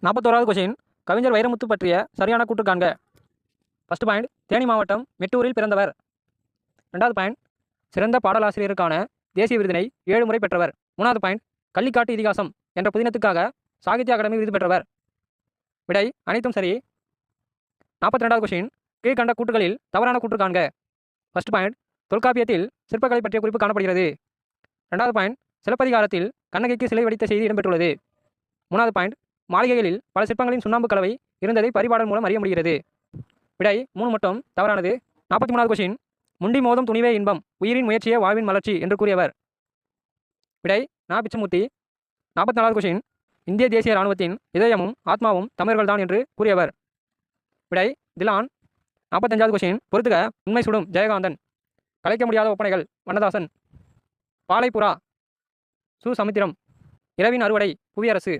41வது question. கவிஞர் வைரமுத்து பற்றிய சரியான கூற்று காண்க. ஃபர்ஸ்ட் பாயிண்ட், தேனி மாவட்டம் மெட்டூரில் பிறந்தவர். 2வது பாயிண்ட், சிறந்த பாடலாசிரியருக்கான தேசிய விருதினை 7 முறை பெற்றவர். 3வது பாயிண்ட், கள்ளிக்காட்டு இதிகாசம் என்ற புதினத்துக்காக சாகித்ய அகாடமி விருது பெற்றவர். விடை அனைத்தும் சரி. 42வது கொஷின். கீழ்கண்ட கூற்றுகளில் தவறான கூற்று காண்க. ஃபர்ஸ்ட் பாயிண்ட், தொல்காப்பியத்தில் சிற்பக்கலை பற்றிய குறிப்பு காணப்படுகிறது. 2வது பாயிண்ட், சிலப்பதிகாரத்தில் கண்ணகிக்கு சிலை வடித்த செய்தி இடம்பெற்றுள்ளது. 3வது பாயிண்ட், மாளிகைகளில் பல சிற்பங்களின் சுண்ணாம்பு கலவை இருந்ததை பரிபாடல் மூலம் அறிய முடிகிறது. விடை 3 மட்டும் தவறானது. 43வது கொஷின். முண்டி மோதும் துணிவே இன்பம், உயிரின் முயற்சியே வாழ்வின் மலர்ச்சி என்று கூறியவர். விடை நா. பிச்சமூர்த்தி. 44வது கொஷின். இந்திய தேசிய இராணுவத்தின் இதயமும் ஆத்மாவும் தமிழர்கள்தான் என்று கூறியவர். விடை திலான். 45வது கொஷின். பொறுத்துக. உண்மை சுடும் ஜெயகாந்தன். கலைக்க முடியாத ஒப்பனைகள் வண்ணதாசன். பாலைப்புறா சு. சமுத்திரம். இரவின் அறுவடை புவியரசு.